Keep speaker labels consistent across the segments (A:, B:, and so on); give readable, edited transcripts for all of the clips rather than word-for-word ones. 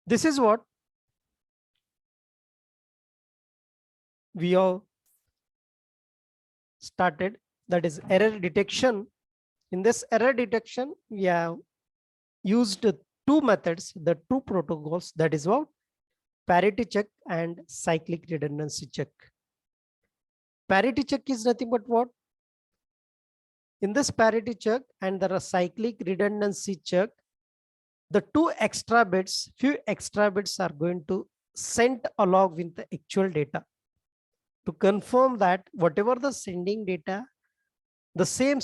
A: This is what we have started, that is error detection. In this error detection, we have used two methods, the two protocols, that is what parity check and cyclic redundancy check. Parity check is nothing but what? In this parity check and the cyclic redundancy check, the few extra bits are going to sent along with the actual data to confirm that whatever the sending data, the same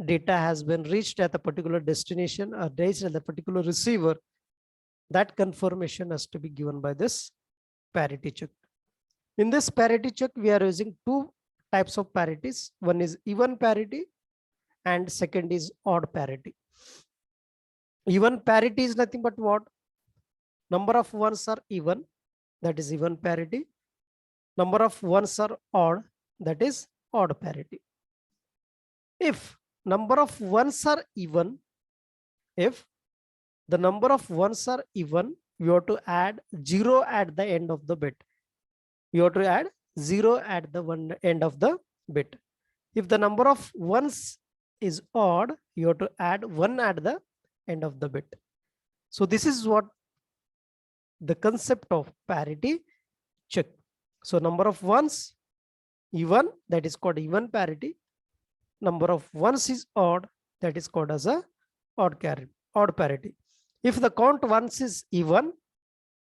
A: data has been reached at a particular destination or reached at a particular receiver. That confirmation has to be given by this parity check. In this parity check, we are using two types of parities. One is even parity and second is odd parity. Even parity is nothing but what? Number of ones are even, that is even parity. Number of ones are odd, that is odd parity. If number of ones are even, if the number of ones are even, you have to add 0 at the end of the bit. You have to add 0 at the end of the bit. If the number of ones is odd, you have to add 1 at the end of the bit. So this is what the concept of parity check. So number of ones even, that is called even parity. Number of ones is odd, that is called as a odd parity. If the count ones is even,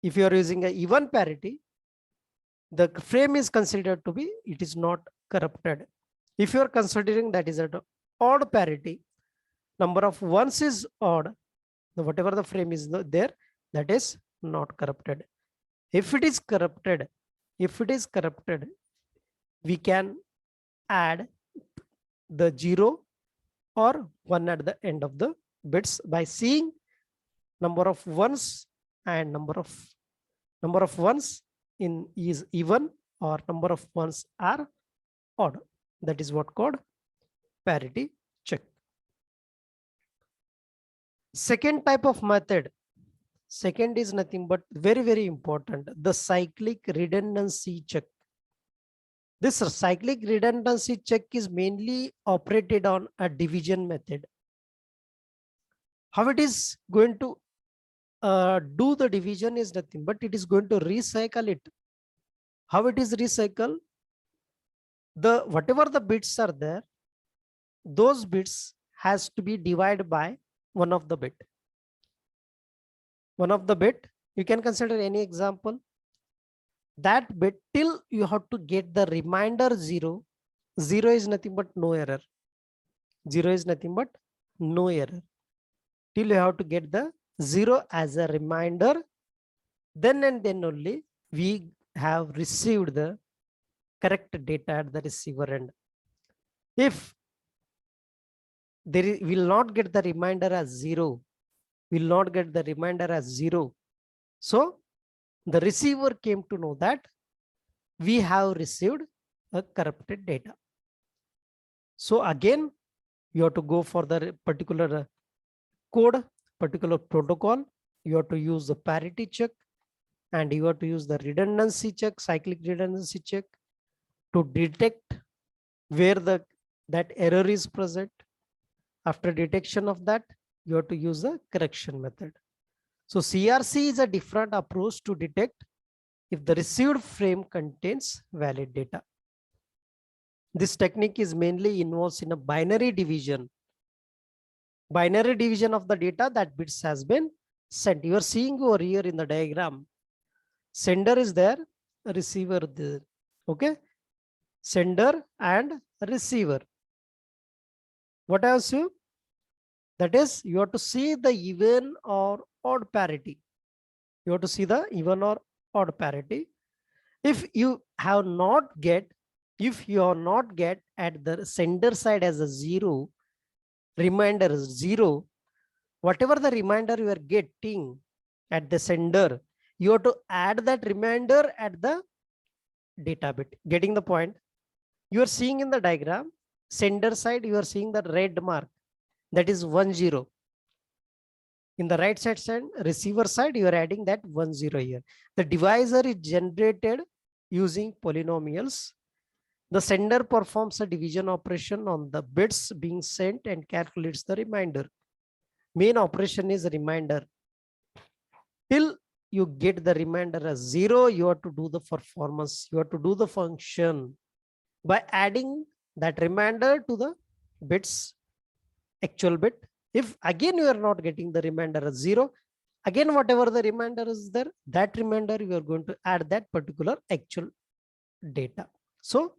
A: if you are using a even parity, the frame is considered to be, it is not corrupted. If you are considering that is an odd parity, number of ones is odd, whatever the frame is there, that is not corrupted. If it is corrupted, we can add the 0 or 1 at the end of the bits by seeing number of ones and number of ones in is even or number of ones are odd. That is what called parity check. Second type of method, second is nothing but very important, the cyclic redundancy check. This cyclic redundancy check is mainly operated on a division method. How it is going to do the division is nothing but it is going to recycle it. How it is recycle? The whatever the bits are there, those bits has to be divided by one of the bit. One of the bit, you can consider any example. That bit till you have to get the remainder 0. 0 is nothing but no error. 0 is nothing but no error. Till you have to get the 0 as a reminder, then and then only we have received the correct data at the receiver end. If will not get the reminder as 0, will not get the reminder as 0. So the receiver came to know that we have received a corrupted data. So again, you have to go for the particular code, particular protocol. You have to use the parity check and you have to use the redundancy check, cyclic redundancy check to detect where that error is present. After detection of that, you have to use the correction method. So CRC is a different approach to detect if the received frame contains valid data. This technique is mainly involves in a binary division. Binary division of the data that bits has been sent. You are seeing over here in the diagram. Sender is there, receiver there. Okay. Sender and receiver. What else you? That is, you have to see the even or odd parity. You have to see the even or odd parity. If you have not get, if you are not get at the sender side as a 0, reminder is 0, whatever the reminder you are getting at the sender, you have to add that reminder at the data bit. Getting the point? You are seeing in the diagram, sender side, you are seeing the red mark, that is 10. In the right side, receiver side, you are adding that 1 0 here. The divisor is generated using polynomials. The sender performs a division operation on the bits being sent and calculates the remainder. Main operation is remainder. Till you get the remainder as 0, you have to do the performance. You have to do the function by adding that remainder to the bits actual bit. If again you are not getting the remainder as 0, again whatever the remainder is there, that remainder you are going to add that particular actual data. So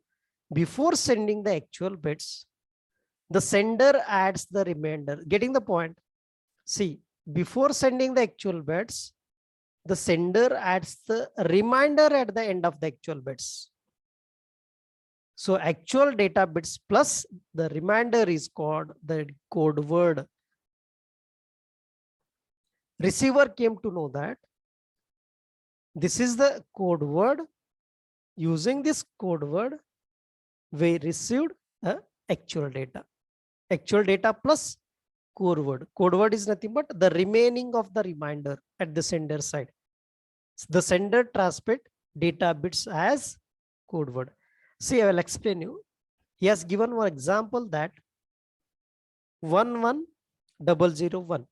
A: before sending the actual bits, the sender adds the remainder. Getting the point? See, before sending the actual bits, the sender adds the reminder at the end of the actual bits. So actual data bits plus the reminder is called the code word. Receiver came to know that this is the code word. Using this code word, we received actual data. Actual data plus code word. Code word is nothing but the remaining of the reminder at the sender side. The sender transmit data bits as code word. See, I will explain you. He has given one example that 11001,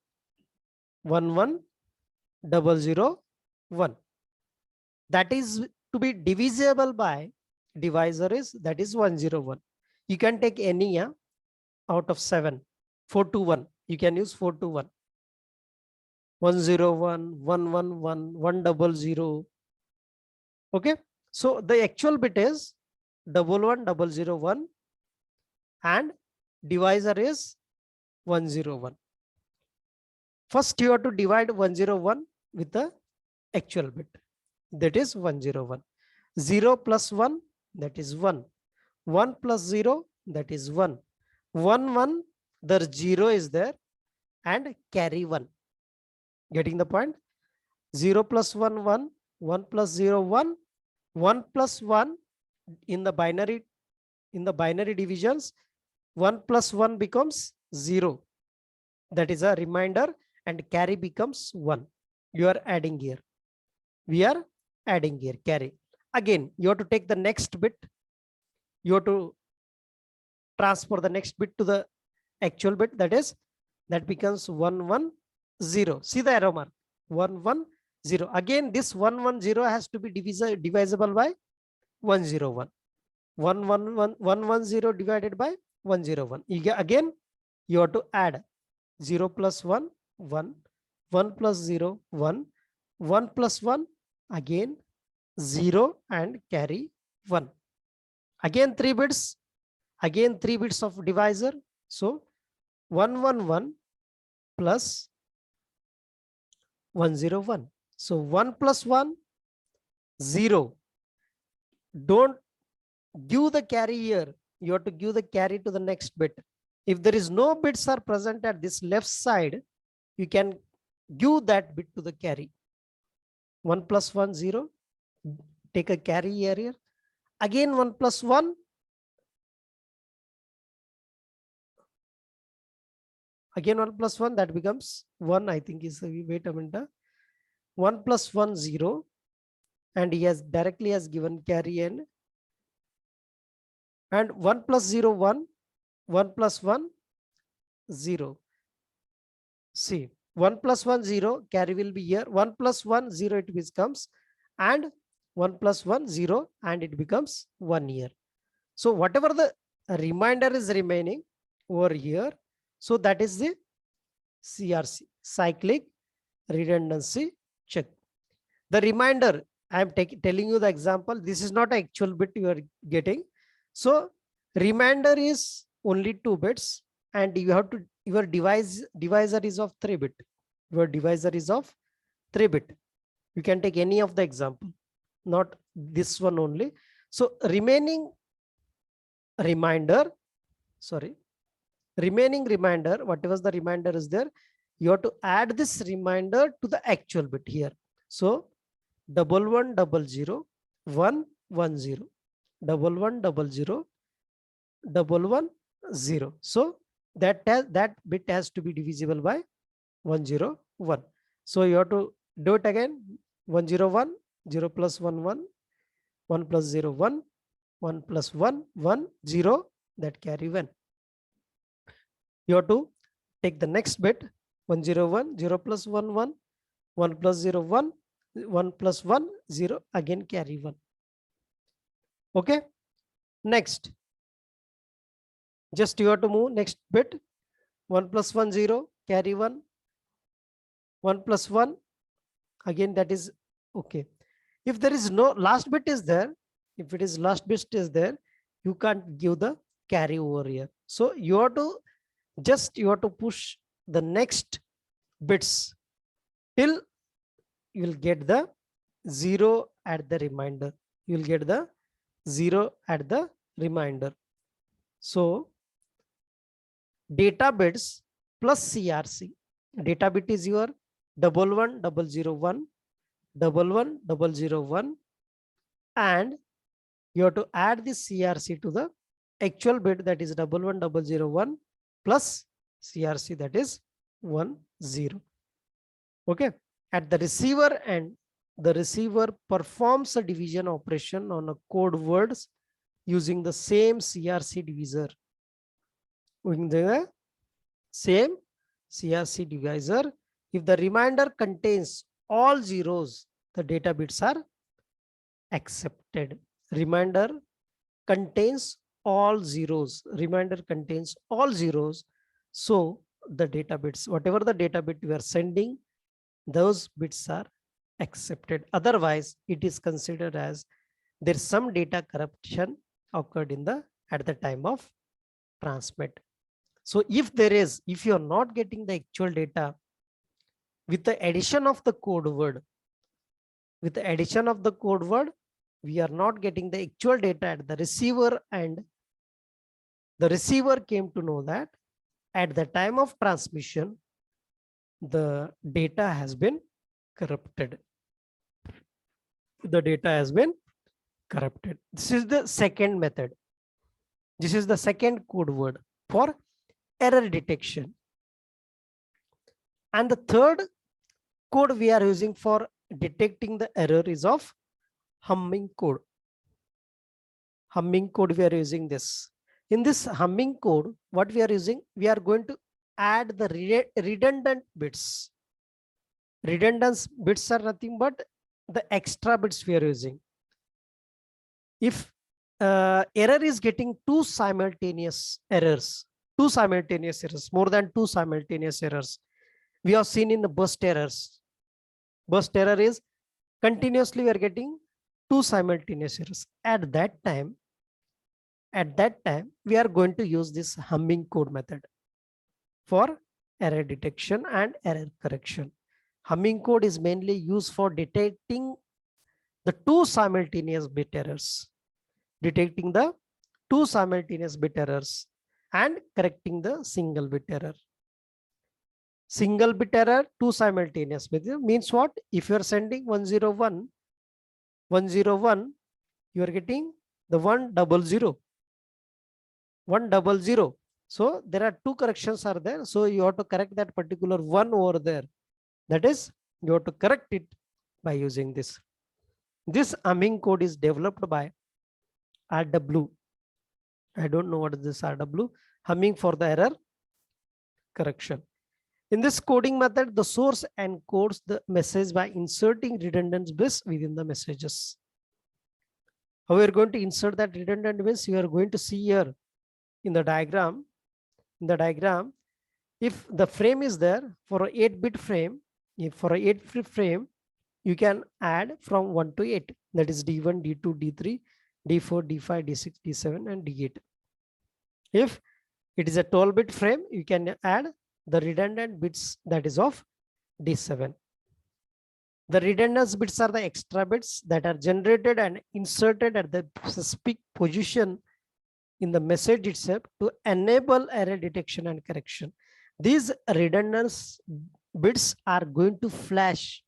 A: 11001. That is to be divisible by divisor is that is 101. You can take any out of 7, 421. You can use 421. 101, 111, 100. Okay. So the actual bit is 11001 and divisor is 101. First you have to divide 101 with the actual bit, that is 101. 0 plus 1, that is 1. 1 plus 0, that is 1. 1 1, the 0 is there and carry 1. Getting the point? 0 plus 1 1, 1 plus 0 1, 1 plus 1 in the binary divisions, 1 plus 1 becomes 0. That is a reminder and carry becomes 1. You are adding here. We are adding here carry. Again, you have to take the next bit. You have to transfer the next bit to the actual bit. That becomes 110. See the arrow mark 110. Again, this 110 has to be divisible by 101. 110 divided by 101. Again, you have to add 0 plus 1, 1, 1 plus 0, 1, 1 plus 1, again 0 and carry 1. Again 3 bits, again 3 bits of divisor. So 111 plus 101. So 1 plus 1, 0. Don't give the carry here. You have to give the carry to the next bit. If there is no bits are present at this left side, you can give that bit to the carry. 1 plus 1, 0. Take a carry here. Again 1 plus 1. Again 1 plus 1, that becomes 1, I think is, wait a minute. 1 plus 1, 0. And he has directly has given carry in. And 1 plus 0, 1. 1 plus 1, 0. See, 1 plus 1, 0. Carry will be here. 1 plus 1, 0 it becomes. And 1 plus 1, 0. And it becomes 1 here. So whatever the remainder is remaining over here. So that is the CRC, cyclic redundancy check. The remainder, I am telling you the example. This is not an actual bit you are getting. So remainder is only 2 bits and you have to, your divisor is of 3 bit. Your divisor is of 3 bit. You can take any of the example, not this one only. So remaining remainder, whatever the remainder is there, you have to add this remainder to the actual bit here. So 1100 110 1100 110. So that bit has to be divisible by 101. 1. So you have to do it again. 1 0 1, 0 plus 1 1, 1 plus 0 1, 1 plus 1 1 0, that carry 1. You have to take the next bit 1 0 1, 0 plus 1 1, 1 plus 0 1, 1 plus 1 0, again carry 1. Okay, next just you have to move next bit 1 plus 1 0, carry 1, 1 plus 1, again that is okay. If there is no last bit is there, if it is last bit is there, you can't give the carry over here. So you have to you have to push the next bits till you will get the 0 at the remainder. You will get the 0 at the remainder. So data bits plus CRC. Data bit is your 111001, 111001, and you have to add this CRC to the actual bit, that is 111001 plus CRC, that is 10. Okay, at the receiver end, the receiver performs a division operation on a code words using the same CRC divisor. Using the same CRC divisor. If the remainder contains all zeros, the data bits are accepted. Remainder contains all zeros. Remainder contains all zeros. So the data bits, whatever the data bit we are sending, those bits are accepted. Otherwise, it is considered as there's some data corruption occurred in the at the time of transmit. So if you are not getting the actual data with the addition of the code word, we are not getting the actual data at the receiver, and the receiver came to know that at the time of transmission, the data has been corrupted. The data has been corrupted. This is the second method. This is the second code word for error detection. And the third code we are using for detecting the error is of humming code. Humming code, we are using this. In this humming code, what we are using, we are going to add the redundant bits. Redundant bits are nothing but the extra bits we are using. If error is getting two simultaneous errors, more than two simultaneous errors, we have seen in the burst errors. Burst error is continuously we are getting two simultaneous errors. At that time, we are going to use this humming code method for error detection and error correction. Humming code is mainly used for detecting the two simultaneous bit errors, and correcting the single bit error. Single bit error, two simultaneous means what? If you are sending 101, you are getting the 100. So there are two corrections are there. So you have to correct that particular one over there. That is, you have to correct it by using this. This humming code is developed by RW. I don't know what is this RW. Humming for the error correction. In this coding method, the source encodes the message by inserting redundant bits within the messages. How we are going to insert that redundant bits? You are going to see here in the diagram. If the frame is there for an 8-bit frame, you can add from 1 to 8. That is D1, D2, D3, D4, D5, D6, D7, and D8. If it is a 12-bit frame, you can add the redundant bits, that is of D7. The redundant bits are the extra bits that are generated and inserted at the specific position in the message itself to enable error detection and correction. These redundant bits are going to flash.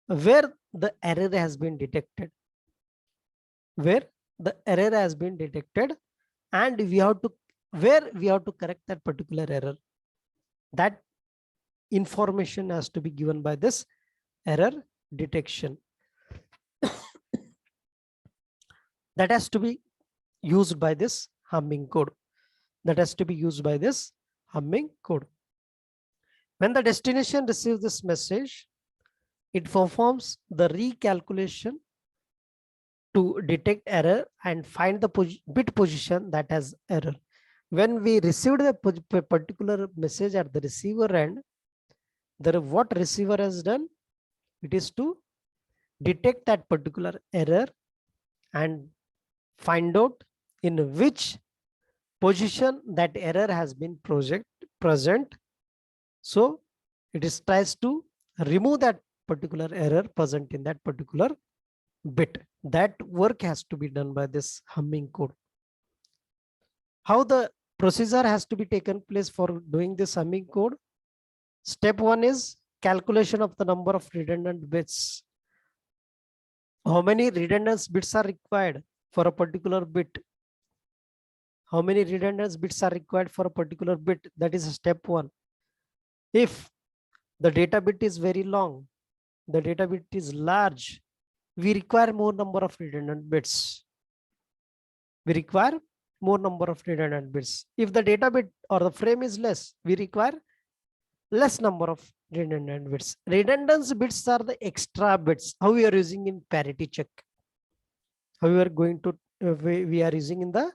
A: Where the error has been detected. And we have to where we have to correct that particular error. That information has to be given by this error detection. That has to be used by this humming code. That has to be used by this humming code. When the destination receives this message, it performs the recalculation to detect error and find the bit position that has error. When we received the particular message at the receiver end, what receiver has done, it is to detect that particular error and find out in which position that error has been present. So it is tries to remove that particular error present in that particular bit. That work has to be done by this humming code. How the procedure has to be taken place for doing this humming code? Step one is calculation of the number of redundant bits. How many redundant bits are required for a particular bit? How many redundant bits are required for a particular bit? That is step one. If the data bit is very long, the data bit is large, we require more number of redundant bits. We require more number of redundant bits. If the data bit or the frame is less, we require less number of redundant bits. Redundant bits are the extra bits. How we are using in parity check? How we are going to we are using in the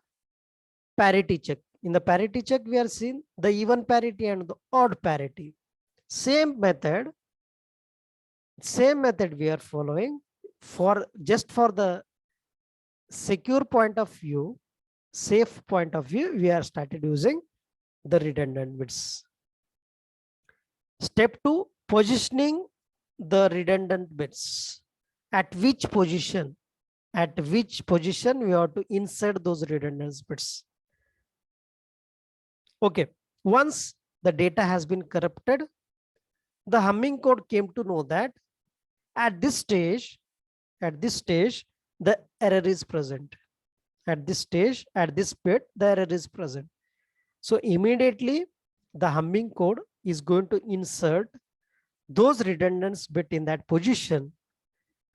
A: parity check. In the parity check, we are seeing the even parity and the odd parity. Same method we are following for just for the secure point of view, safe point of view, we are started using the redundant bits. Step two, positioning the redundant bits. At which position? At which position we have to insert those redundant bits. Okay, once the data has been corrupted, the humming code came to know that at this stage, the error is present. At this stage, at this bit, the error is present. So immediately the humming code is going to insert those redundant bit in that position,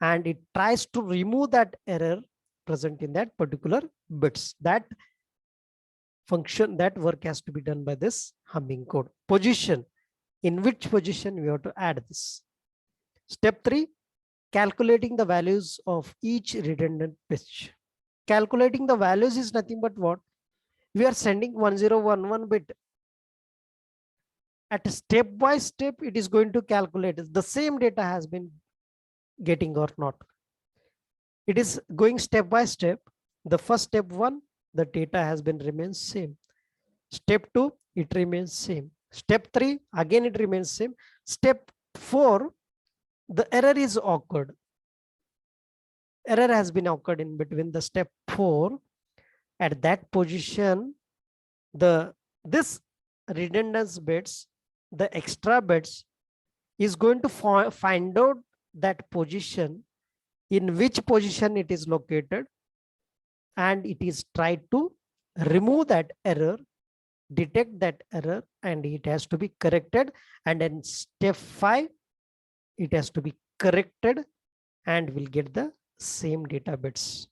A: and it tries to remove that error present in that particular bits. That function, that work has to be done by this humming code. Position, in which position we have to add this. Step three, calculating the values of each redundant bit. Calculating the values is nothing but what? We are sending 1011 bit. At step by step, it is going to calculate if the same data has been getting or not. It is going step by step. The first step one, the data has been remains same. Step two, it remains same. Step three, again it remains same. Step four, the error is occurred. Error has been occurred in between the step four. At that position, this redundant bits, the extra bits, is going to find out that position, in which position it is located, and it is tried to remove that error, detect that error, and it has to be corrected. And then step 5, it has to be corrected and will get the same data bits.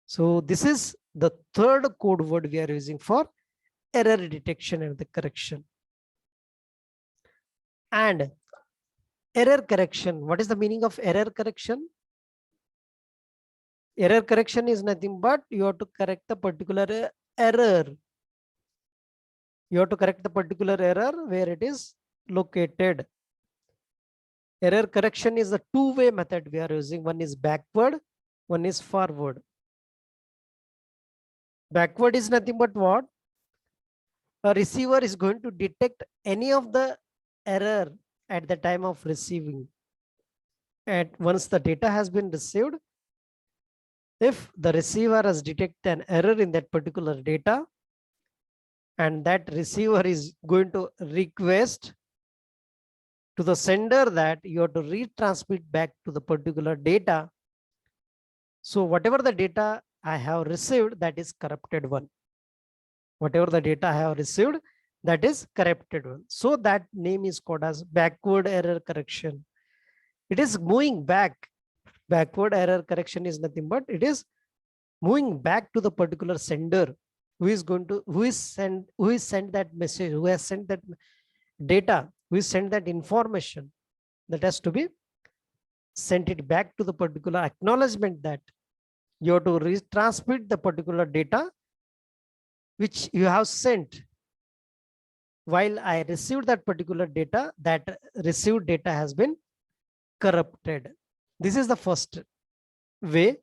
A: So this is the third code word we are using for error detection and the correction. And error correction, what is the meaning of error correction? Error correction is nothing but you have to correct the particular error. You have to correct the particular error where it is located. Error correction is a two-way method we are using. One is backward, one is forward. Backward is nothing but what? A receiver is going to detect any of the error at the time of receiving. And once the data has been received, if the receiver has detected an error in that particular data, and that receiver is going to request to the sender that you have to retransmit back to the particular data. So whatever the data I have received, that is corrupted one. Whatever the data I have received, that is corrupted one. So that name is called as backward error correction. It is moving back. Backward error correction is nothing but it is moving back to the particular sender who is going to who is sent that message, who has sent that data, who is sent that information, that has to be sent it back to the particular acknowledgement that you have to retransmit the particular data which you have sent. While I received that particular data, that received data has been corrupted. This is the first way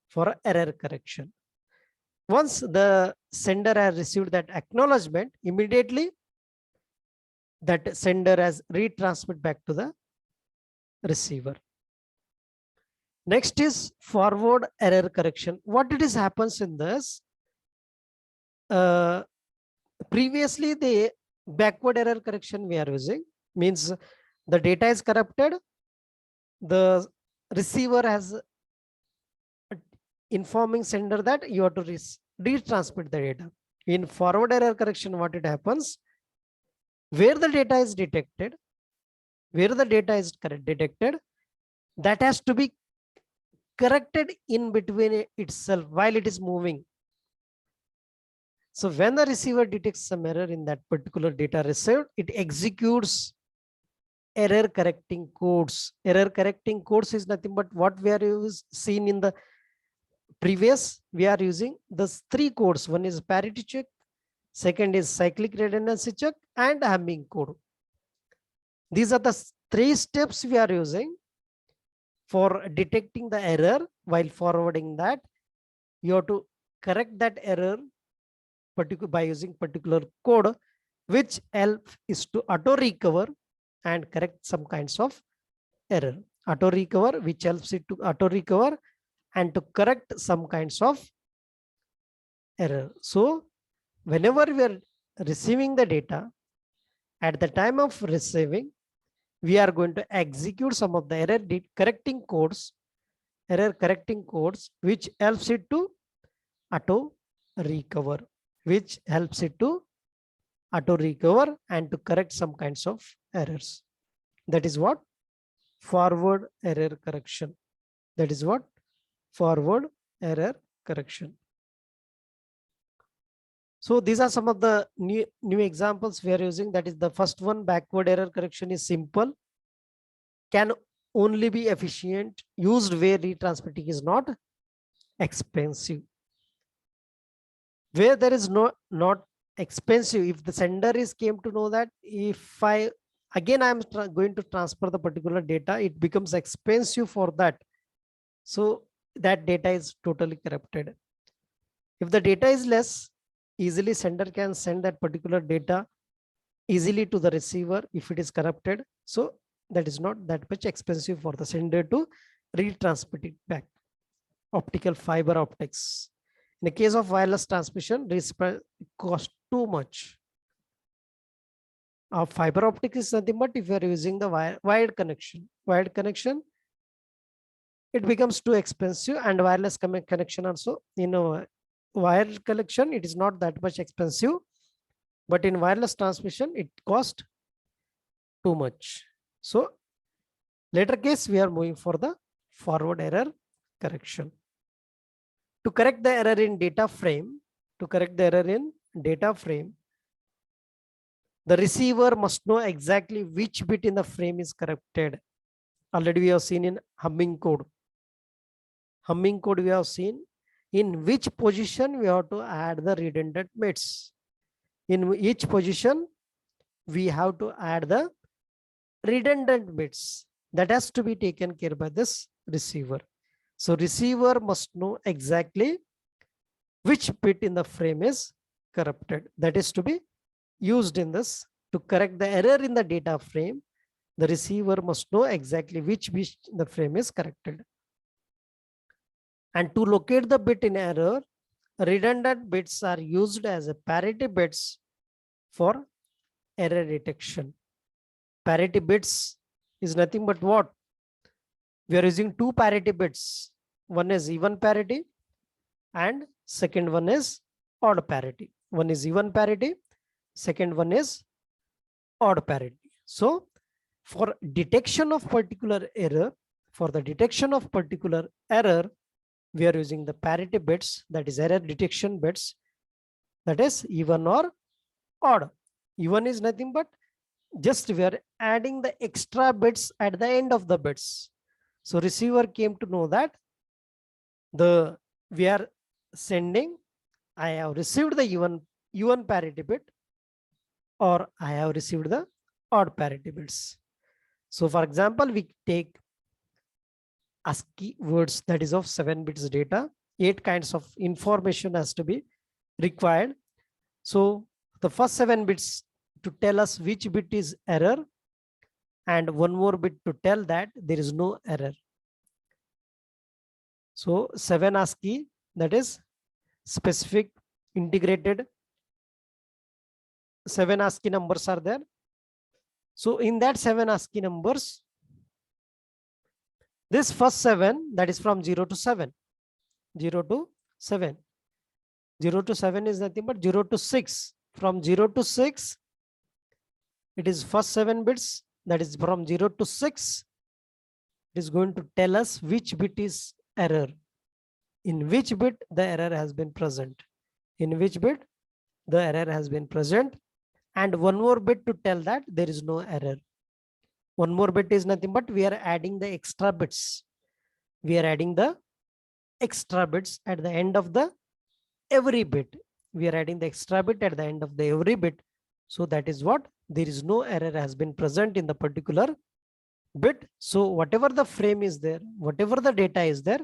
A: for error correction. Once the sender has received that acknowledgement, immediately that sender has retransmit back to the receiver. Next is forward error correction. What it is happens in this, previously the backward error correction we are using means the data is corrupted, the receiver has informing sender that you have to retransmit the data. In forward error correction, what it happens, where the data is detected, detected, that has to be corrected in between itself while it is moving. So when the receiver detects some error in that particular data received, it executes error correcting codes. Error correcting codes is nothing but what we are seen in the previous. We are using the three codes. One is parity check, second is cyclic redundancy check, and Hamming code. These are the three steps we are using for detecting the error. While forwarding that, you have to correct that error by using particular code, which helps is to auto recover and correct some kinds of error. Auto recover, which helps it to auto recover and to correct some kinds of error. So whenever we are receiving the data, at the time of receiving, we are going to execute some of the error correcting codes, which helps it to auto recover, and to correct some kinds of errors. That is what forward error correction. So these are some of the new examples we are using. That is the first one, backward error correction is simple, can only be efficient, used where retransmitting is not expensive. Where there is not expensive, if the sender is came to know that if I am going to transfer the particular data, it becomes expensive for that. So that data is totally corrupted. If the data is less, easily sender can send that particular data easily to the receiver if it is corrupted. So that is not that much expensive for the sender to retransmit it back. Optical fiber optics. In the case of wireless transmission, this cost too much. Fiber optic is nothing but if you are using the wired connection, it becomes too expensive, and wireless connection also, wired connection, it is not that much expensive, but in wireless transmission, it costs too much. So later case, we are moving for the forward error correction. To correct the error in data frame, the receiver must know exactly which bit in the frame is corrupted. Already we have seen in Hamming code. We have seen in which position we have to add the redundant bits. In each position, we have to add the redundant bits. That has to be taken care by this receiver. So receiver must know exactly which bit in the frame is corrupted. That is to be used in this. To correct the error in the data frame, the receiver must know exactly which bit in the frame is corrected. And to locate the bit in error, redundant bits are used as a parity bits for error detection. Parity bits is nothing but what? We are using two parity bits. One is even parity and second one is odd parity. One is even parity, second one is odd parity. So for detection of particular error, for the detection of particular error, we are using the parity bits, that is error detection bits, that is even or odd. Even is nothing but just we are adding the extra bits at the end of the bits. So receiver came to know that we are sending, I have received the even parity bit or I have received the odd parity bits. So for example, we take ASCII words that is of 7 bits data, 8 kinds of information has to be required. So the first 7 bits to tell us which bit is error and one more bit to tell that there is no error. So 7 ASCII, that is specific integrated, 7 ASCII numbers are there. So in that 7 ASCII numbers, this first 7, that is from 0 to 7, 0 to 7. 0 to 7 is nothing but 0 to 6. From 0 to 6, it is first 7 bits, that is from 0 to 6. It is going to tell us which bit is error, in which bit the error has been present, in which bit the error has been present, and one more bit to tell that there is no error. One more bit is nothing but we are adding the extra bits. We are adding the extra bits at the end of the every bit. We are adding the extra bit at the end of the every bit. So that is what, there is no error has been present in the particular bit. So whatever the frame is there, whatever the data is there,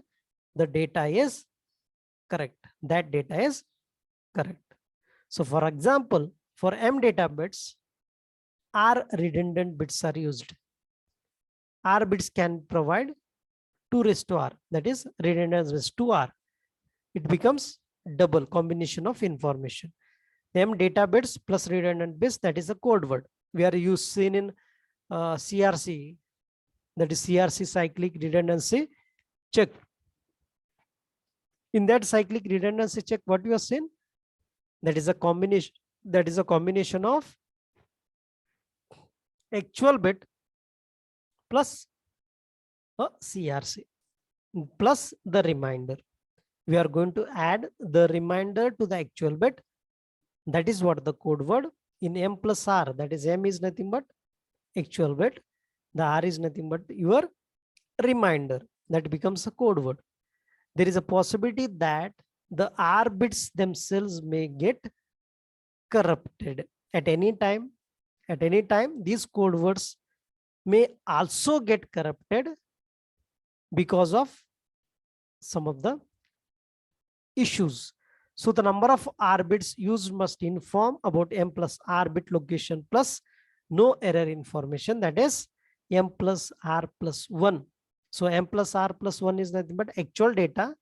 A: the data is correct. That data is correct. So for example, for M data bits, R redundant bits are used. R bits can provide 2 raised to R, that is redundant raised to R. It becomes double combination of information. M data bits plus redundant bits, that is a code word. We are using in CRC, that is CRC cyclic redundancy check. In that cyclic redundancy check, what you are saying? That is a combination. That is a combination of actual bit plus a CRC plus the reminder. We are going to add the reminder to the actual bit. That is what the code word in M plus R. That is M is nothing but actual bit. The R is nothing but your reminder. That becomes a code word. There is a possibility that the R bits themselves may get corrupted at any time. At any time, these code words may also get corrupted because of some of the issues. So the number of R bits used must inform about M plus R bit location plus no error information, that is M plus R plus 1. So M plus R plus 1 is nothing but actual data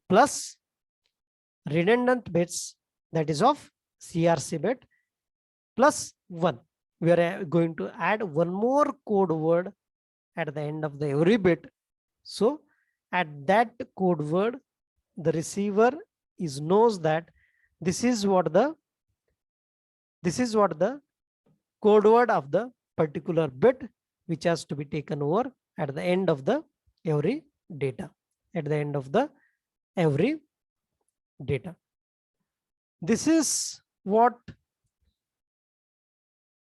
A: plus redundant bits, that is of CRC bit plus 1. We are going to add one more code word at the end of the every bit. So at that code word, the receiver knows that this is what the code word of the particular bit which has to be taken over at the end of the every data. At the end of the every data. This is what